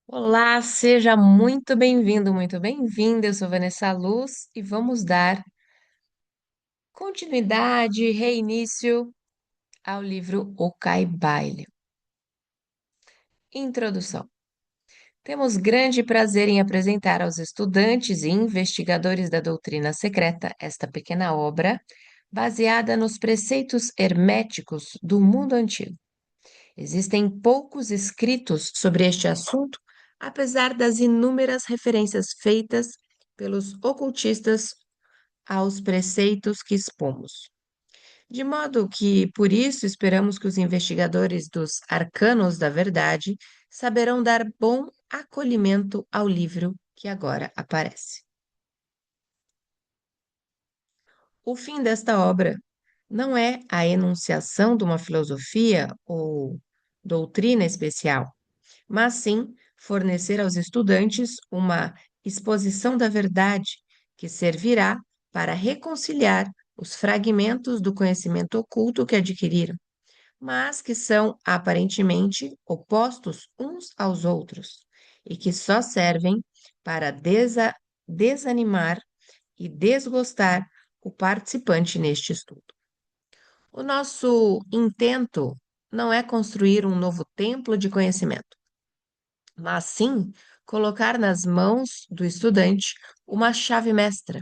Olá, seja muito bem-vindo, muito bem-vinda. Eu sou Vanessa Luz e vamos dar continuidade, reinício ao livro O Cai Baile. Introdução. Temos grande prazer em apresentar aos estudantes e investigadores da doutrina secreta esta pequena obra, baseada nos preceitos herméticos do mundo antigo. Existem poucos escritos sobre este assunto, apesar das inúmeras referências feitas pelos ocultistas aos preceitos que expomos. De modo que, por isso, esperamos que os investigadores dos arcanos da verdade saberão dar bom acolhimento ao livro que agora aparece. O fim desta obra não é a enunciação de uma filosofia ou doutrina especial, mas sim fornecer aos estudantes uma exposição da verdade que servirá para reconciliar os fragmentos do conhecimento oculto que adquiriram, mas que são aparentemente opostos uns aos outros e que só servem para desanimar e desgostar o participante neste estudo. O nosso intento não é construir um novo templo de conhecimento, mas sim colocar nas mãos do estudante uma chave mestra,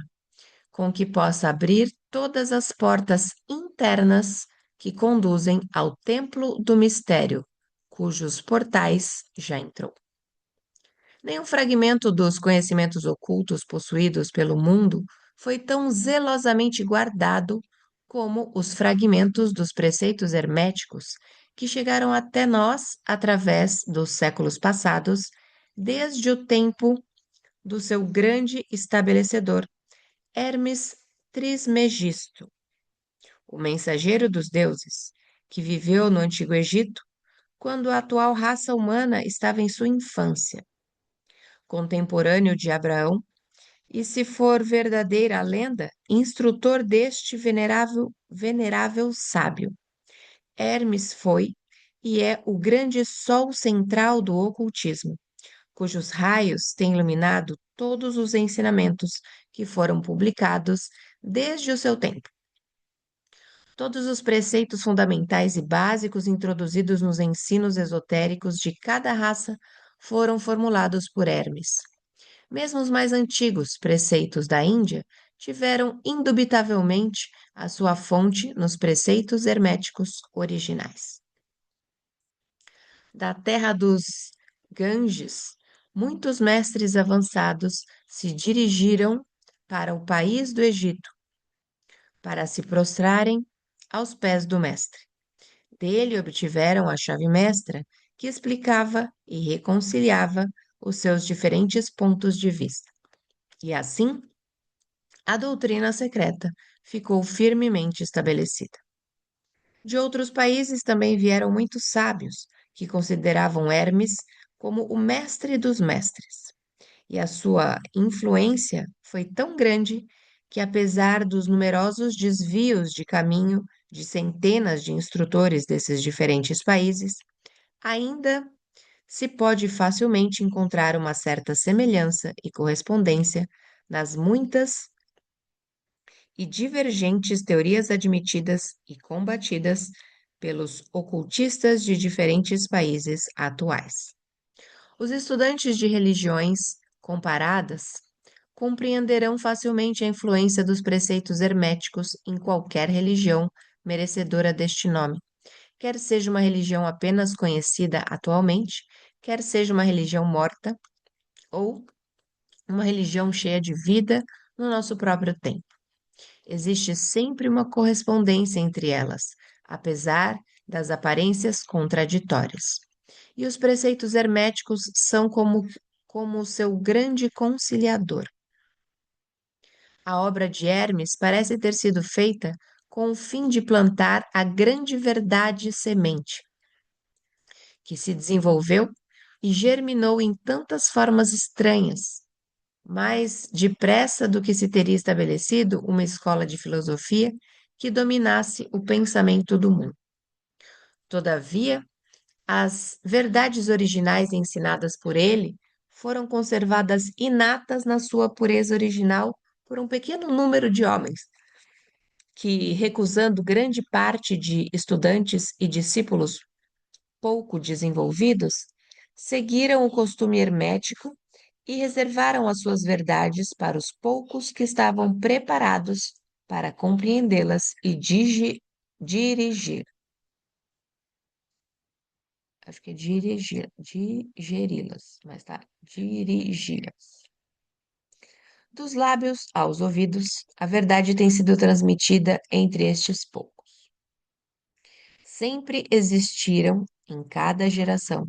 com que possa abrir todas as portas internas que conduzem ao templo do mistério, cujos portais já entrou. Nenhum fragmento dos conhecimentos ocultos possuídos pelo mundo foi tão zelosamente guardado como os fragmentos dos preceitos herméticos que chegaram até nós através dos séculos passados, desde o tempo do seu grande estabelecedor, Hermes Trismegisto, o mensageiro dos deuses, que viveu no Antigo Egito quando a atual raça humana estava em sua infância, contemporâneo de Abraão, e, se for verdadeira a lenda, instrutor deste venerável sábio. Hermes foi e é o grande sol central do ocultismo, cujos raios têm iluminado todos os ensinamentos que foram publicados desde o seu tempo. Todos os preceitos fundamentais e básicos introduzidos nos ensinos esotéricos de cada raça foram formulados por Hermes. Mesmo os mais antigos preceitos da Índia tiveram indubitavelmente a sua fonte nos preceitos herméticos originais. Da terra dos Ganges, muitos mestres avançados se dirigiram para o país do Egito para se prostrarem aos pés do mestre. Dele obtiveram a chave mestra que explicava e reconciliava os seus diferentes pontos de vista. E assim, a doutrina secreta ficou firmemente estabelecida. De outros países também vieram muitos sábios que consideravam Hermes como o mestre dos mestres. E a sua influência foi tão grande que, apesar dos numerosos desvios de caminho de centenas de instrutores desses diferentes países, ainda se pode facilmente encontrar uma certa semelhança e correspondência nas muitas e divergentes teorias admitidas e combatidas pelos ocultistas de diferentes países atuais. Os estudantes de religiões comparadas compreenderão facilmente a influência dos preceitos herméticos em qualquer religião merecedora deste nome, quer seja uma religião apenas conhecida atualmente, quer seja uma religião morta ou uma religião cheia de vida no nosso próprio tempo. Existe sempre uma correspondência entre elas, apesar das aparências contraditórias. E os preceitos herméticos são como o seu grande conciliador. A obra de Hermes parece ter sido feita com o fim de plantar a grande verdade semente, que se desenvolveu e germinou em tantas formas estranhas, mais depressa do que se teria estabelecido uma escola de filosofia que dominasse o pensamento do mundo. Todavia, As verdades originais ensinadas por ele foram conservadas inatas na sua pureza original por um pequeno número de homens, que, recusando grande parte de estudantes e discípulos pouco desenvolvidos, seguiram o costume hermético e reservaram as suas verdades para os poucos que estavam preparados para compreendê-las e dirigir. Acho que é digeri-las, mas tá, dirigi-las. Dos lábios aos ouvidos, a verdade tem sido transmitida entre estes poucos. Sempre existiram, em cada geração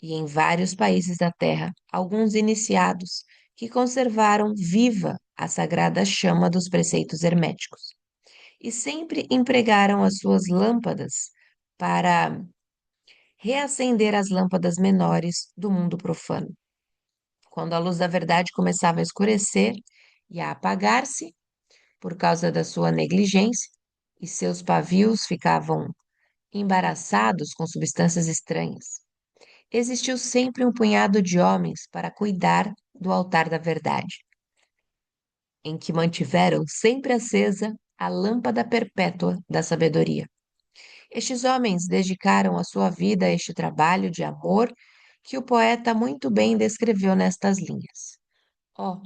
e em vários países da Terra, alguns iniciados que conservaram viva a sagrada chama dos preceitos herméticos e sempre empregaram as suas lâmpadas para reacender as lâmpadas menores do mundo profano. Quando a luz da verdade começava a escurecer e a apagar-se por causa da sua negligência, e seus pavios ficavam embaraçados com substâncias estranhas, existiu sempre um punhado de homens para cuidar do altar da verdade, em que mantiveram sempre acesa a lâmpada perpétua da sabedoria. Estes homens dedicaram a sua vida a este trabalho de amor que o poeta muito bem descreveu nestas linhas. Ó,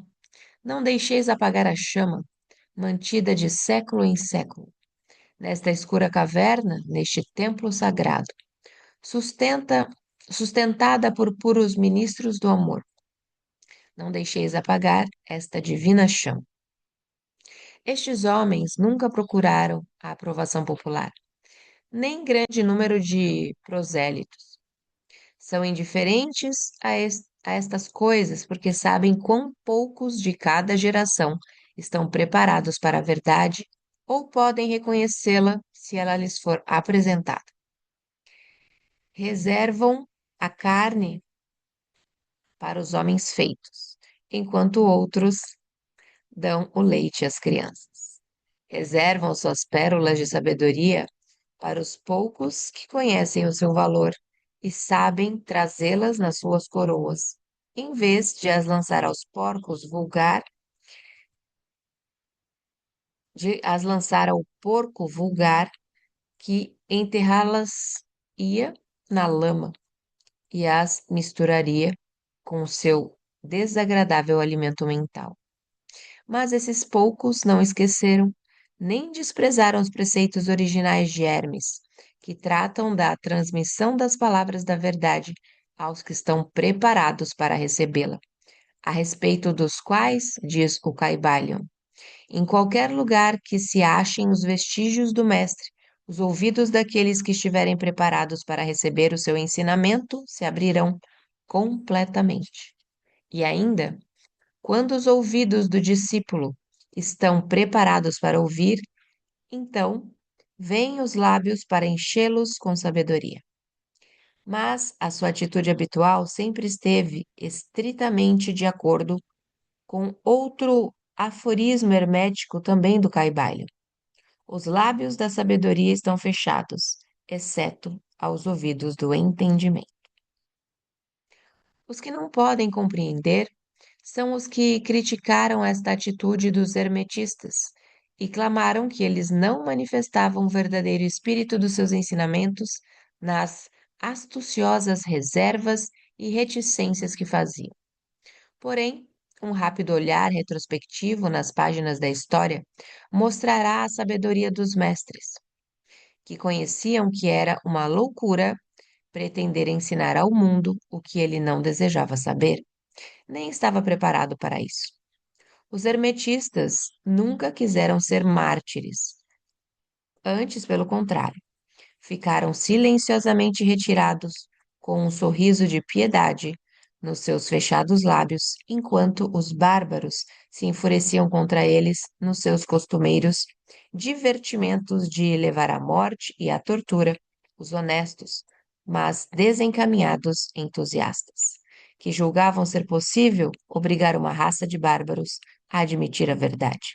não deixeis apagar a chama, mantida de século em século, nesta escura caverna, neste templo sagrado, sustenta, sustentada por puros ministros do amor. Não deixeis apagar esta divina chama. Estes homens nunca procuraram a aprovação popular, nem grande número de prosélitos. São indiferentes a estas coisas porque sabem quão poucos de cada geração estão preparados para a verdade ou podem reconhecê-la se ela lhes for apresentada. Reservam a carne para os homens feitos, enquanto outros dão o leite às crianças. Reservam suas pérolas de sabedoria para os poucos que conhecem o seu valor e sabem trazê-las nas suas coroas, em vez de as lançar aos porcos vulgar, de as lançar ao porco vulgar que enterrá-las-ia na lama e as misturaria com o seu desagradável alimento mental. Mas esses poucos não esqueceram nem desprezaram os preceitos originais de Hermes, que tratam da transmissão das palavras da verdade aos que estão preparados para recebê-la, a respeito dos quais, diz o Caibalion, em qualquer lugar que se achem os vestígios do Mestre, os ouvidos daqueles que estiverem preparados para receber o seu ensinamento se abrirão completamente. E ainda, quando os ouvidos do discípulo estão preparados para ouvir, então vêm os lábios para enchê-los com sabedoria. Mas a sua atitude habitual sempre esteve estritamente de acordo com outro aforismo hermético também do Caibalion. Os lábios da sabedoria estão fechados, exceto aos ouvidos do entendimento. Os que não podem compreender são os que criticaram esta atitude dos hermetistas e clamaram que eles não manifestavam o verdadeiro espírito dos seus ensinamentos nas astuciosas reservas e reticências que faziam. Porém, um rápido olhar retrospectivo nas páginas da história mostrará a sabedoria dos mestres, que conheciam que era uma loucura pretender ensinar ao mundo o que ele não desejava saber, nem estava preparado para isso. Os hermetistas nunca quiseram ser mártires. Antes, pelo contrário, ficaram silenciosamente retirados, com um sorriso de piedade nos seus fechados lábios, enquanto os bárbaros se enfureciam contra eles nos seus costumeiros divertimentos de levar à morte e à tortura os honestos, mas desencaminhados entusiastas, que julgavam ser possível obrigar uma raça de bárbaros a admitir a verdade,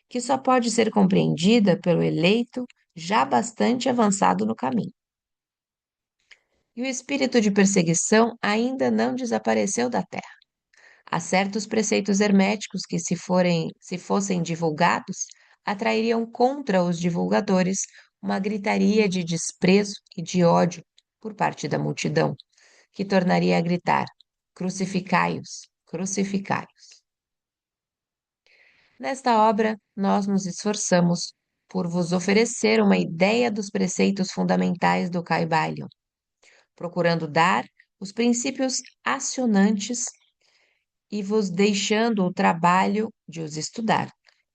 que só pode ser compreendida pelo eleito já bastante avançado no caminho. e o espírito de perseguição ainda não desapareceu da terra. Há certos preceitos herméticos que, se fossem divulgados, atrairiam contra os divulgadores uma gritaria de desprezo e de ódio por parte da multidão, que tornaria a gritar: crucificai-os, crucificai-os. Nesta obra, nós nos esforçamos por vos oferecer uma ideia dos preceitos fundamentais do Kybalion, procurando dar os princípios acionantes e vos deixando o trabalho de os estudar,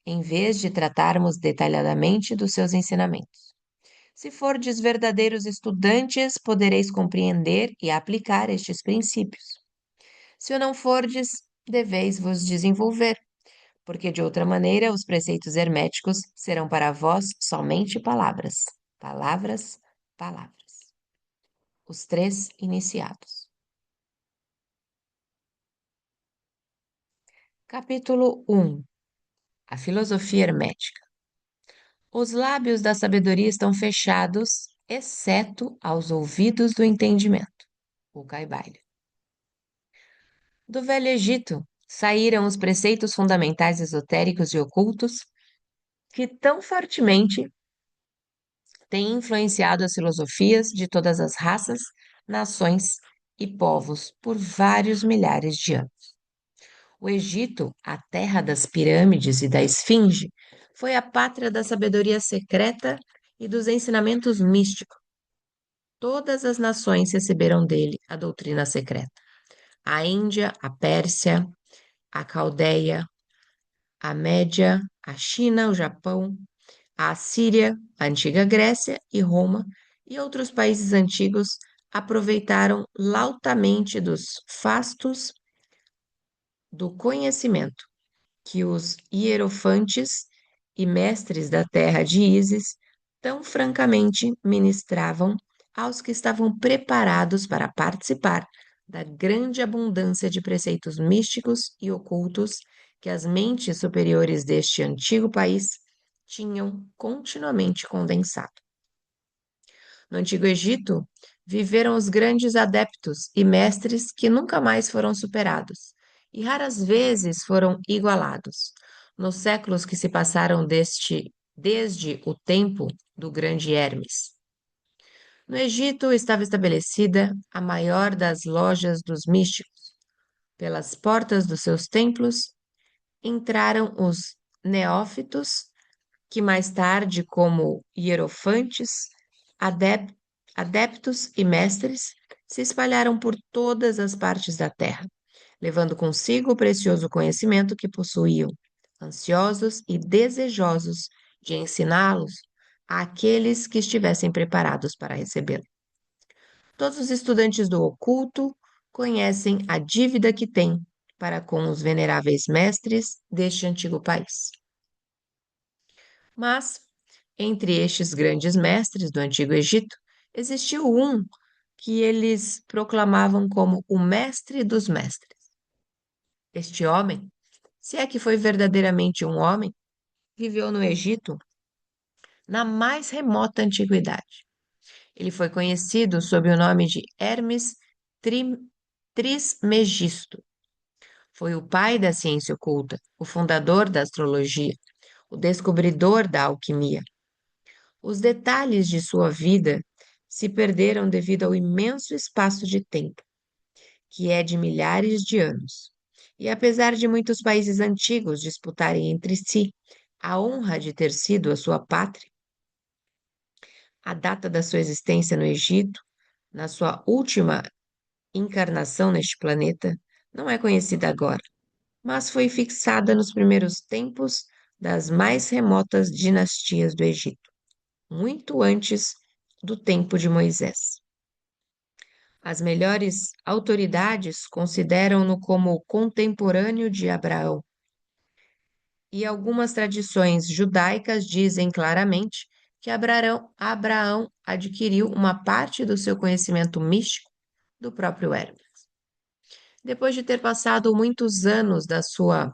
em vez de tratarmos detalhadamente dos seus ensinamentos. Se fordes verdadeiros estudantes, podereis compreender e aplicar estes princípios. Se o não fordes, deveis vos desenvolver, porque de outra maneira os preceitos herméticos serão para vós somente palavras, palavras, palavras. Os três iniciados. Capítulo 1. A filosofia hermética. Os lábios da sabedoria estão fechados, exceto aos ouvidos do entendimento. O Kybalion. Do Velho Egito saíram os preceitos fundamentais esotéricos e ocultos que tão fortemente têm influenciado as filosofias de todas as raças, nações e povos por vários milhares de anos. O Egito, a terra das pirâmides e da esfinge, foi a pátria da sabedoria secreta e dos ensinamentos místicos. Todas as nações receberam dele a doutrina secreta. A Índia, a Pérsia, a Caldeia, a Média, a China, o Japão, a Síria, a antiga Grécia e Roma e outros países antigos aproveitaram lautamente dos fastos do conhecimento que os hierofantes e mestres da terra de Ísis tão francamente ministravam aos que estavam preparados para participar da grande abundância de preceitos místicos e ocultos que as mentes superiores deste antigo país tinham continuamente condensado. No Antigo Egito, viveram os grandes adeptos e mestres que nunca mais foram superados, e raras vezes foram igualados. Nos séculos que se passaram desde o tempo do grande Hermes. No Egito estava estabelecida a maior das lojas dos místicos. Pelas portas dos seus templos entraram os neófitos que mais tarde, como hierofantes, adep- adeptos e mestres, se espalharam por todas as partes da terra, levando consigo o precioso conhecimento que possuíam, ansiosos e desejosos de ensiná-los àqueles que estivessem preparados para recebê-lo. Todos os estudantes do oculto conhecem a dívida que têm para com os veneráveis mestres deste antigo país. Mas, entre estes grandes mestres do Antigo Egito, existiu um que eles proclamavam como o mestre dos mestres. Este homem, se é que foi verdadeiramente um homem, viveu no Egito na mais remota antiguidade. Ele foi conhecido sob o nome de Hermes Trismegisto. Foi o pai da ciência oculta, o fundador da astrologia, o descobridor da alquimia. Os detalhes de sua vida se perderam devido ao imenso espaço de tempo, que é de milhares de anos. E apesar de muitos países antigos disputarem entre si a honra de ter sido a sua pátria, a data da sua existência no Egito, na sua última encarnação neste planeta, não é conhecida agora, mas foi fixada nos primeiros tempos das mais remotas dinastias do Egito, muito antes do tempo de Moisés. As melhores autoridades consideram-no como contemporâneo de Abraão, e algumas tradições judaicas dizem claramente que Abraão adquiriu uma parte do seu conhecimento místico do próprio Hermes. Depois de ter passado muitos anos da sua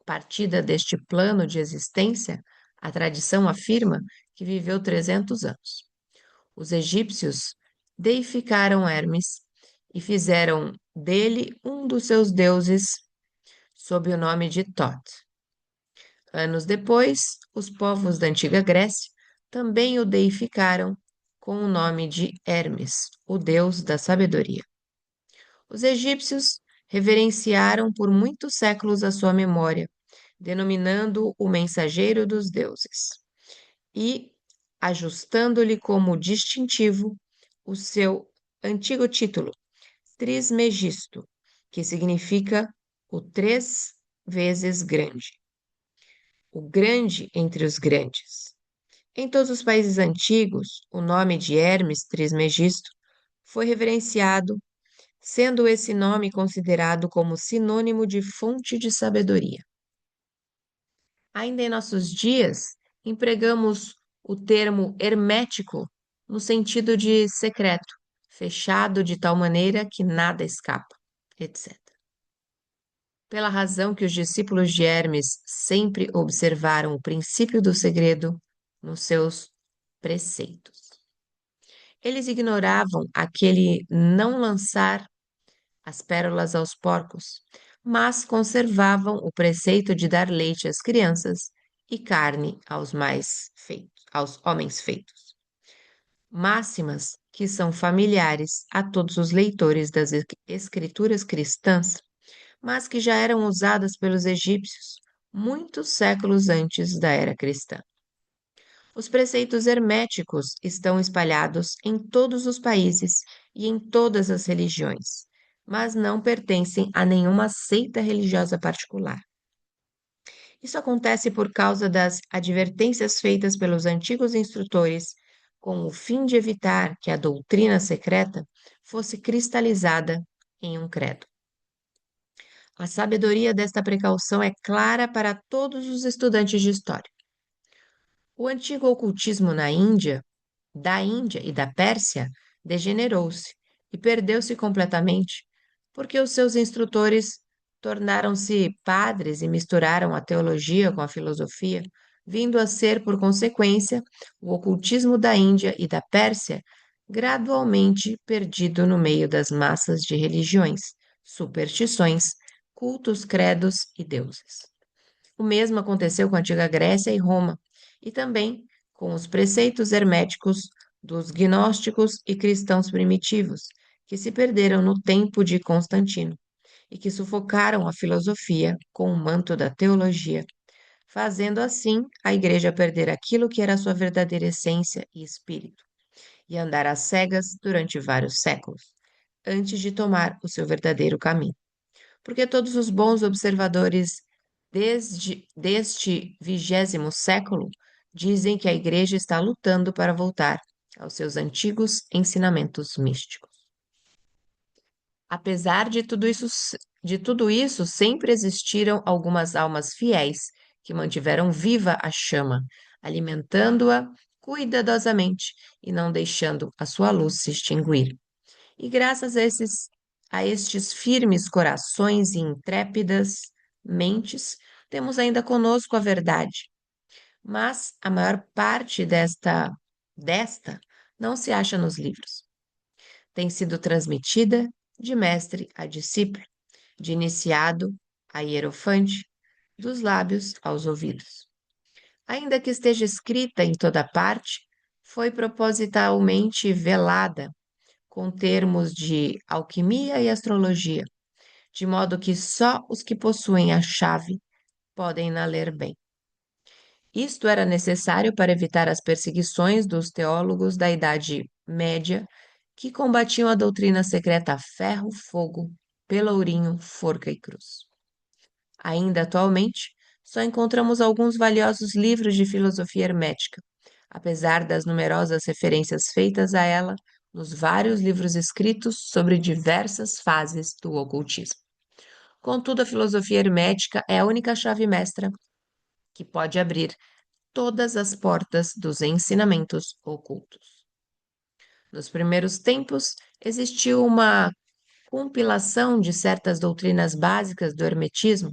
partida deste plano de existência, a tradição afirma que viveu 300 anos. Os egípcios deificaram Hermes e fizeram dele um dos seus deuses sob o nome de Thoth. Anos depois, os povos da antiga Grécia também o deificaram com o nome de Hermes, o deus da sabedoria. Os egípcios reverenciaram por muitos séculos a sua memória, denominando-o o mensageiro dos deuses e ajustando-lhe como distintivo o seu antigo título, Trismegisto, que significa o três vezes grande, o grande entre os grandes. Em todos os países antigos, o nome de Hermes Trismegisto foi reverenciado, sendo esse nome considerado como sinônimo de fonte de sabedoria. Ainda em nossos dias, empregamos o termo hermético no sentido de secreto, fechado de tal maneira que nada escapa, etc. Pela razão que os discípulos de Hermes sempre observaram o princípio do segredo nos seus preceitos. Eles ignoravam aquele não lançar as pérolas aos porcos, mas conservavam o preceito de dar leite às crianças e carne aos mais feitos, aos homens feitos. Máximas que são familiares a todos os leitores das escrituras cristãs, mas que já eram usadas pelos egípcios muitos séculos antes da era cristã. Os preceitos herméticos estão espalhados em todos os países e em todas as religiões, mas não pertencem a nenhuma seita religiosa particular. Isso acontece por causa das advertências feitas pelos antigos instrutores, com o fim de evitar que a doutrina secreta fosse cristalizada em um credo. A sabedoria desta precaução é clara para todos os estudantes de história. O antigo ocultismo da Índia e da Pérsia degenerou-se e perdeu-se completamente, porque os seus instrutores tornaram-se padres e misturaram a teologia com a filosofia, vindo a ser, por consequência, o ocultismo da Índia e da Pérsia gradualmente perdido no meio das massas de religiões, superstições, cultos, credos e deuses. O mesmo aconteceu com a antiga Grécia e Roma, e também com os preceitos herméticos dos gnósticos e cristãos primitivos, que se perderam no tempo de Constantino e que sufocaram a filosofia com o manto da teologia, fazendo assim a Igreja perder aquilo que era sua verdadeira essência e espírito, e andar às cegas durante vários séculos, antes de tomar o seu verdadeiro caminho. Porque todos os bons observadores deste 20º século dizem que a Igreja está lutando para voltar aos seus antigos ensinamentos místicos. Apesar de tudo isso, sempre existiram algumas almas fiéis que mantiveram viva a chama, alimentando-a cuidadosamente e não deixando a sua luz se extinguir. E graças a estes firmes corações e intrépidas mentes, temos ainda conosco a verdade. Mas a maior parte desta não se acha nos livros. Tem sido transmitida de mestre a discípulo, de iniciado a hierofante, dos lábios aos ouvidos. Ainda que esteja escrita em toda parte, foi propositalmente velada com termos de alquimia e astrologia, de modo que só os que possuem a chave podem na ler bem. Isto era necessário para evitar as perseguições dos teólogos da Idade Média, que combatiam a doutrina secreta a ferro, fogo, pelourinho, forca e cruz. Ainda atualmente, só encontramos alguns valiosos livros de filosofia hermética, apesar das numerosas referências feitas a ela nos vários livros escritos sobre diversas fases do ocultismo. Contudo, a filosofia hermética é a única chave mestra que pode abrir todas as portas dos ensinamentos ocultos. Nos primeiros tempos, existiu uma compilação de certas doutrinas básicas do hermetismo,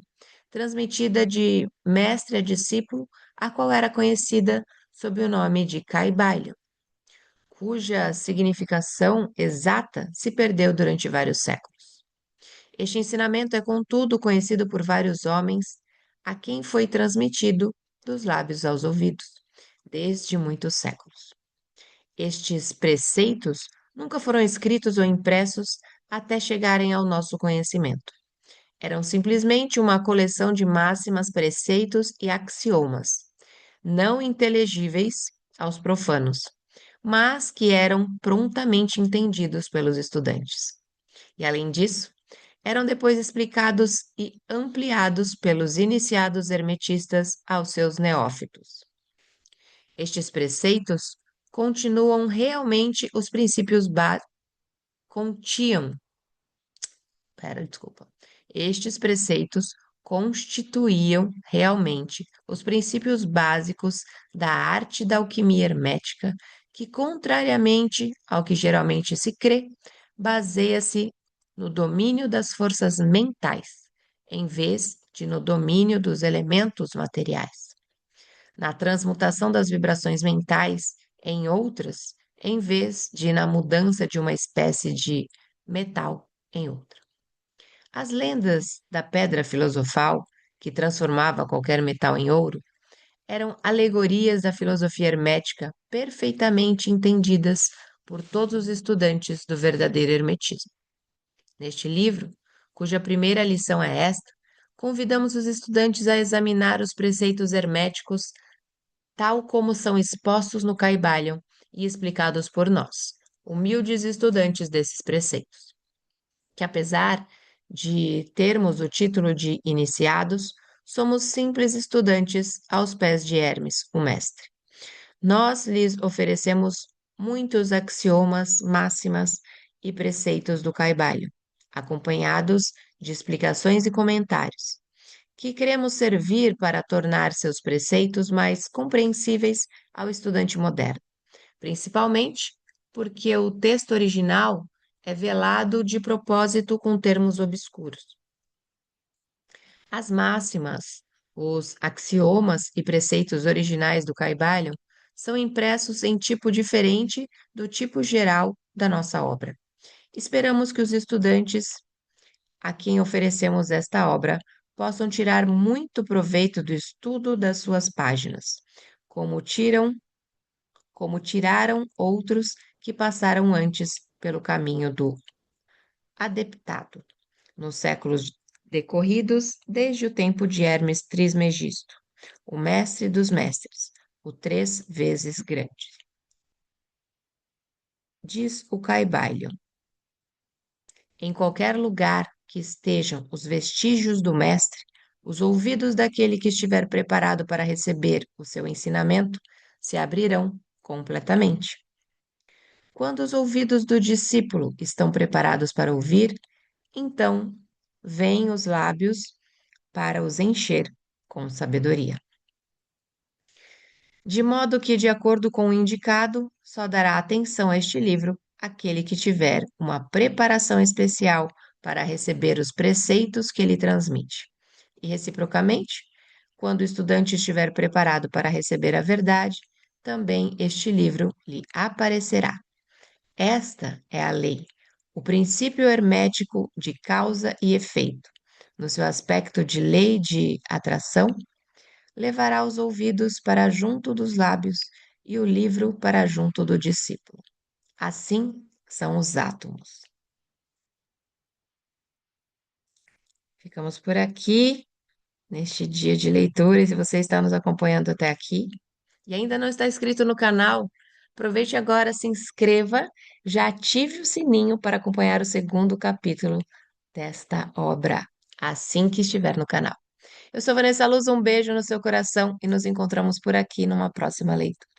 transmitida de mestre a discípulo, a qual era conhecida sob o nome de Caibalion. cuja significação exata se perdeu durante vários séculos. Este ensinamento é, contudo, conhecido por vários homens, a quem foi transmitido dos lábios aos ouvidos, desde muitos séculos. Estes preceitos nunca foram escritos ou impressos até chegarem ao nosso conhecimento. Eram simplesmente uma coleção de máximas, preceitos e axiomas, não inteligíveis aos profanos, mas que eram prontamente entendidos pelos estudantes. E, além disso, eram depois explicados e ampliados pelos iniciados hermetistas aos seus neófitos. Estes preceitos continuam realmente os princípios continham, desculpa. Estes preceitos constituíam realmente os princípios básicos da arte da alquimia hermética, que, contrariamente ao que geralmente se crê, baseia-se no domínio das forças mentais, em vez de no domínio dos elementos materiais, na transmutação das vibrações mentais em outras, em vez de na mudança de uma espécie de metal em outra. As lendas da pedra filosofal, que transformava qualquer metal em ouro, eram alegorias da filosofia hermética perfeitamente entendidas por todos os estudantes do verdadeiro hermetismo. Neste livro, cuja primeira lição é esta, convidamos os estudantes a examinar os preceitos herméticos tal como são expostos no Caibalion e explicados por nós, humildes estudantes desses preceitos, que apesar de termos o título de iniciados, somos simples estudantes aos pés de Hermes, o mestre. Nós lhes oferecemos muitos axiomas, máximas e preceitos do Caibalion, acompanhados de explicações e comentários, que queremos servir para tornar seus preceitos mais compreensíveis ao estudante moderno, principalmente porque o texto original é velado de propósito com termos obscuros. As máximas, os axiomas e preceitos originais do Caibalion são impressos em tipo diferente do tipo geral da nossa obra. Esperamos que os estudantes a quem oferecemos esta obra possam tirar muito proveito do estudo das suas páginas, como tiraram outros que passaram antes pelo caminho do adeptado, nos séculos decorridos desde o tempo de Hermes Trismegisto, o mestre dos mestres, o 3 vezes grande. Diz o Caibalion: em qualquer lugar que estejam os vestígios do mestre, os ouvidos daquele que estiver preparado para receber o seu ensinamento se abrirão completamente. Quando os ouvidos do discípulo estão preparados para ouvir, então vêm os lábios para os encher com sabedoria. De modo que, de acordo com o indicado, só dará atenção a este livro aquele que tiver uma preparação especial para receber os preceitos que ele transmite. E, reciprocamente, quando o estudante estiver preparado para receber a verdade, também este livro lhe aparecerá. Esta é a lei, o princípio hermético de causa e efeito. No seu aspecto de lei de atração, levará os ouvidos para junto dos lábios e o livro para junto do discípulo. Assim são os átomos. Ficamos por aqui neste dia de leitura. E se você está nos acompanhando até aqui e ainda não está inscrito no canal, aproveite agora, se inscreva, já ative o sininho para acompanhar o segundo capítulo desta obra, assim que estiver no canal. Eu sou Vanessa Luz, um beijo no seu coração e nos encontramos por aqui numa próxima leitura.